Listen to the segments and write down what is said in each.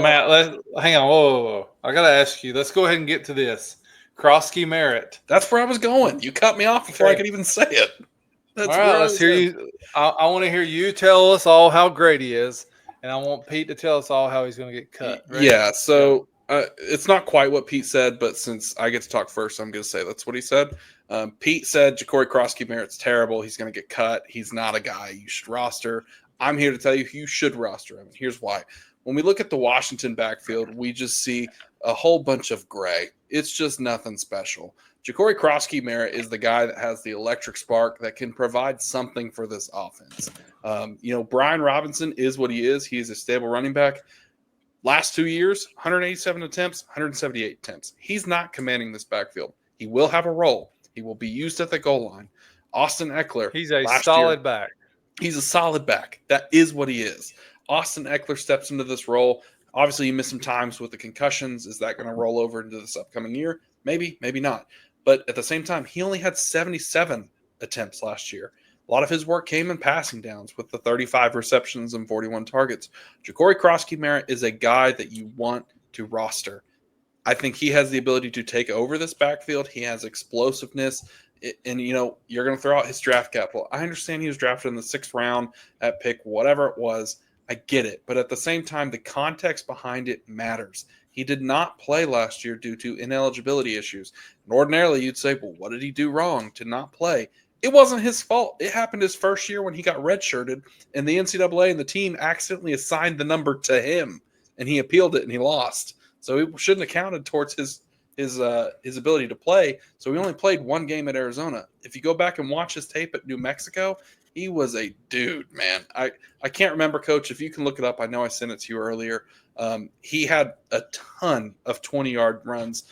Matt, hang on. Whoa. I got to ask you. Let's go ahead and get to this. Krosky Merritt. That's where I was going. You cut me off before I could even say it. That's all right, let's hear you. I want to hear you tell us all how great he is, and I want Pete to tell us all how he's going to get cut. Ready? Yeah, so it's not quite what Pete said, but since I get to talk first, I'm going to say that's what he said. Pete said Jacory Croskey-Merritt's terrible. He's going to get cut. He's not a guy you should roster. I'm here to tell you should roster him. Here's why. When we look at the Washington backfield, we just see a whole bunch of gray. It's just nothing special. Jacory Croskey-Merritt is the guy that has the electric spark that can provide something for this offense. Brian Robinson is what he is. He is a stable running back. Last 2 years, 187 attempts, 178 attempts. He's not commanding this backfield. He will have a role. He will be used at the goal line. Austin Eckler. He's a solid back. He's a solid back. That is what he is. Austin Eckler steps into this role. Obviously, you missed some times with the concussions. Is that going to roll over into this upcoming year? Maybe, maybe not. But at the same time, he only had 77 attempts last year. A lot of his work came in passing downs with the 35 receptions and 41 targets. Jacory Croskey-Merritt is a guy that you want to roster. I think he has the ability to take over this backfield. He has explosiveness. And, you're going to throw out his draft capital. I understand he was drafted in the 6th round at pick, whatever it was. I get it. But at the same time, the context behind it matters. He did not play last year due to ineligibility issues. And ordinarily, you'd say, well, what did he do wrong to not play? It wasn't his fault. It happened his first year when he got redshirted, and the NCAA and the team accidentally assigned the number to him, and he appealed it and he lost. So it shouldn't have counted towards his ability to play. So he only played one game at Arizona. If you go back and watch his tape at New Mexico, he was a dude, man. I can't remember, Coach. If you can look it up, I know I sent it to you earlier. He had a ton of 20-yard runs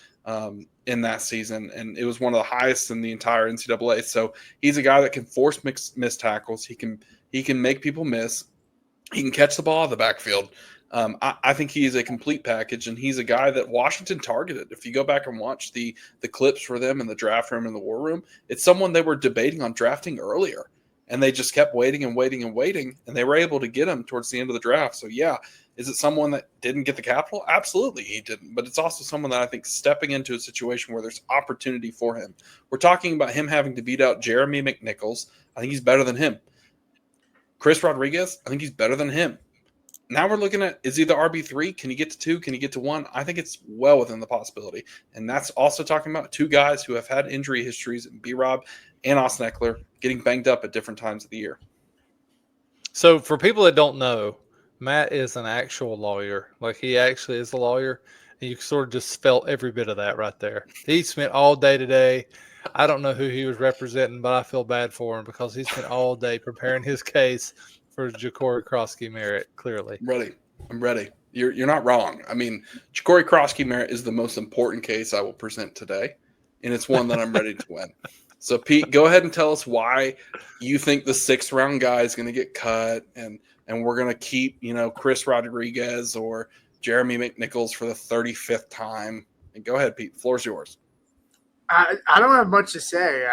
in that season, and it was one of the highest in the entire NCAA. So he's a guy that can force missed tackles. He can make people miss. He can catch the ball out of the backfield. I think he is a complete package, and he's a guy that Washington targeted. If you go back and watch the clips for them in the draft room and the war room, it's someone they were debating on drafting earlier, and they just kept waiting and waiting and waiting, and they were able to get him towards the end of the draft. So, yeah, is it someone that didn't get the capital? Absolutely, he didn't. But it's also someone that I think stepping into a situation where there's opportunity for him. We're talking about him having to beat out Jeremy McNichols. I think he's better than him. Chris Rodriguez, I think he's better than him. Now we're looking at, is he the RB3? Can he get to 2? Can he get to 1? I think it's well within the possibility. And that's also talking about 2 guys who have had injury histories, in B-Rob and Austin Eckler, getting banged up at different times of the year. So for people that don't know, Matt is an actual lawyer. Like, he actually is a lawyer. And you sort of just felt every bit of that right there. He spent all day today. I don't know who he was representing, but I feel bad for him because he spent all day preparing his case for Jacory Croskey-Merritt, clearly. I'm ready. You're not wrong. I mean, Jacory Croskey-Merritt is the most important case I will present today, and it's one that I'm ready to win. So, Pete, go ahead and tell us why you think the 6th round guy is going to get cut, and we're going to keep, Chris Rodriguez or Jeremy McNichols for the 35th time. And go ahead, Pete. The floor's yours. I don't have much to say.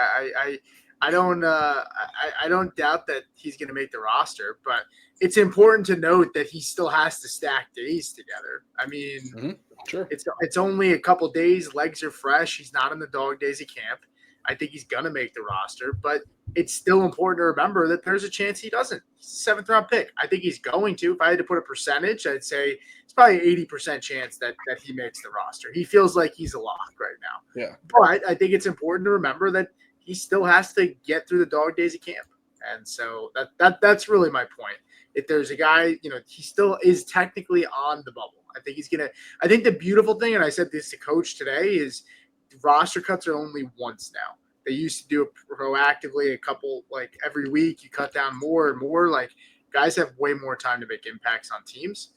I don't doubt that he's going to make the roster, but it's important to note that he still has to stack days together. I mean, sure, it's only a couple days. Legs are fresh. He's not in the dog days of camp. I think he's going to make the roster, but it's still important to remember that there's a chance he doesn't. He's a 7th round pick. I think he's going to. If I had to put a percentage, I'd say it's probably an 80% chance that he makes the roster. He feels like he's a lock right now. Yeah. But I think it's important to remember that he still has to get through the dog days of camp. And so that's really my point. If there's a guy, he still is technically on the bubble. I think the beautiful thing, and I said this to Coach today, is roster cuts are only once now. They used to do it proactively, a couple, like every week you cut down more and more. Like, guys have way more time to make impacts on teams.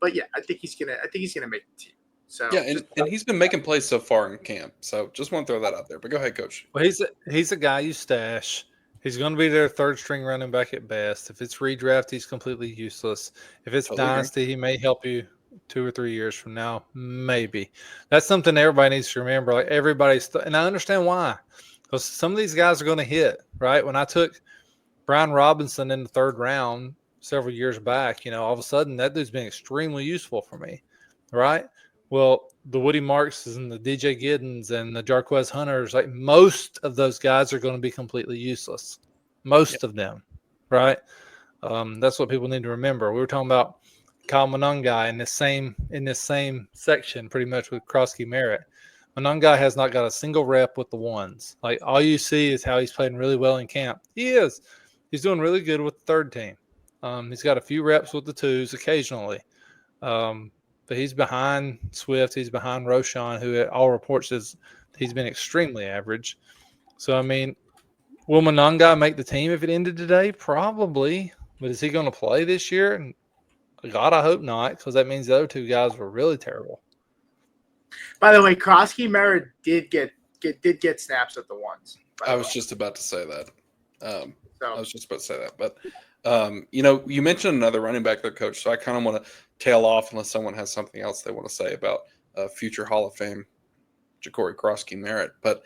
But yeah, I think he's gonna make the team. So yeah, and he's been making plays so far in camp. So just want to throw that out there. But go ahead, Coach. Well, he's a guy you stash. He's going to be their 3rd string running back at best. If it's redraft, he's completely useless. If it's dynasty, he may help you 2 or 3 years from now, maybe. That's something everybody needs to remember. Like, and I understand why, because some of these guys are going to hit. Right? When I took Brian Robinson in the 3rd round, several years back, all of a sudden that dude's been extremely useful for me, right? Well, the Woody Marks and the DJ Giddens and the Jarquez Hunters, like most of those guys are going to be completely useless. Most of them, right? That's what people need to remember. We were talking about Kyle Monongai in this same section, pretty much with Krosky Merritt. Monongai has not got a single rep with the ones. Like all you see is how he's playing really well in camp. He's doing really good with the third team. He's got a few reps with the twos occasionally. But he's behind Swift. He's behind Roschon, who at all reports says he's been extremely average. So, I mean, will Monongai make the team if it ended today? Probably. But is he going to play this year? And God, I hope not, because that means the other two guys were really terrible. By the way, Krosky Merritt did get snaps at the ones. I was just about to say that. But you mentioned another running back there, Coach. So I kind of want to tail off unless someone has something else they want to say about future Hall of Fame Jacory Croskey-Merritt. But